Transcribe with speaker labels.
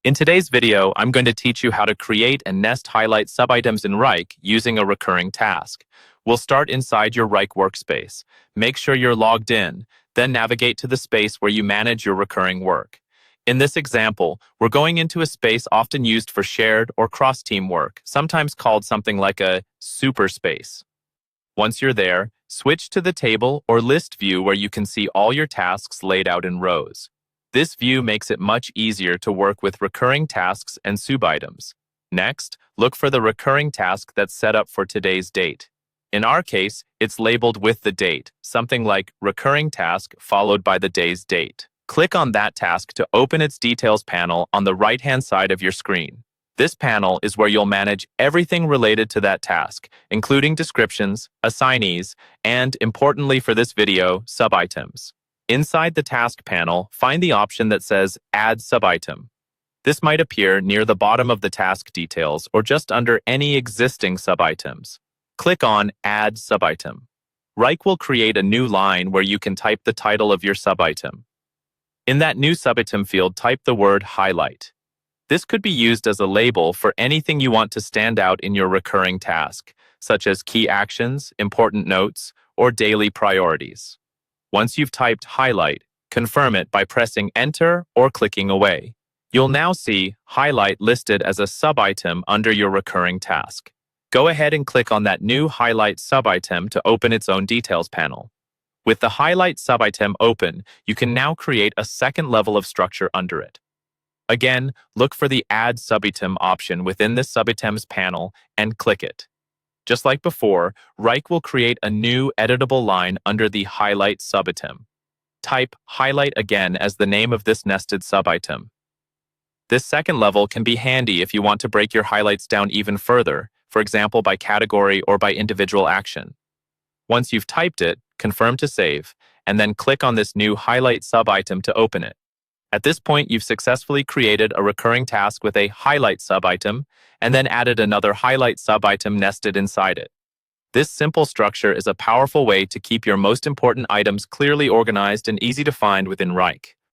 Speaker 1: In today's video, I'm going to teach you how to create and nest highlight subitems in Wrike using a recurring task. We'll start inside your Wrike workspace. Make sure you're logged in, then navigate to the space where you manage your recurring work. In this example, we're going into a space often used for shared or cross-team work, sometimes called something like a super space. Once you're there, switch to the table or list view where you can see all your tasks laid out in rows. This view makes it much easier to work with recurring tasks and subitems. Next, look for the recurring task that's set up for today's date. In our case, it's labeled with the date, something like recurring task followed by the day's date. Click on that task to open its details panel on the right-hand side of your screen. This panel is where you'll manage everything related to that task, including descriptions, assignees, and, importantly for this video, subitems. Inside the task panel, find the option that says Add Subitem. This might appear near the bottom of the task details or just under any existing subitems. Click on Add Subitem. Wrike will create a new line where you can type the title of your subitem. In that new subitem field, type the word highlight. This could be used as a label for anything you want to stand out in your recurring task, such as key actions, important notes, or daily priorities. Once you've typed highlight, confirm it by pressing enter or clicking away. You'll now see highlight listed as a subitem under your recurring task. Go ahead and click on that new highlight subitem to open its own details panel. With the highlight subitem open, you can now create a second level of structure under it. Again, look for the Add Subitem option within the Subitems panel and click it. Just like before, Wrike will create a new editable line under the highlight subitem. Type highlight again as the name of this nested subitem. This second level can be handy if you want to break your highlights down even further, for example by category or by individual action. Once you've typed it, confirm to save, and then click on this new highlight subitem to open it. At this point, you've successfully created a recurring task with a highlight subitem, and then added another highlight subitem nested inside it. This simple structure is a powerful way to keep your most important items clearly organized and easy to find within Wrike.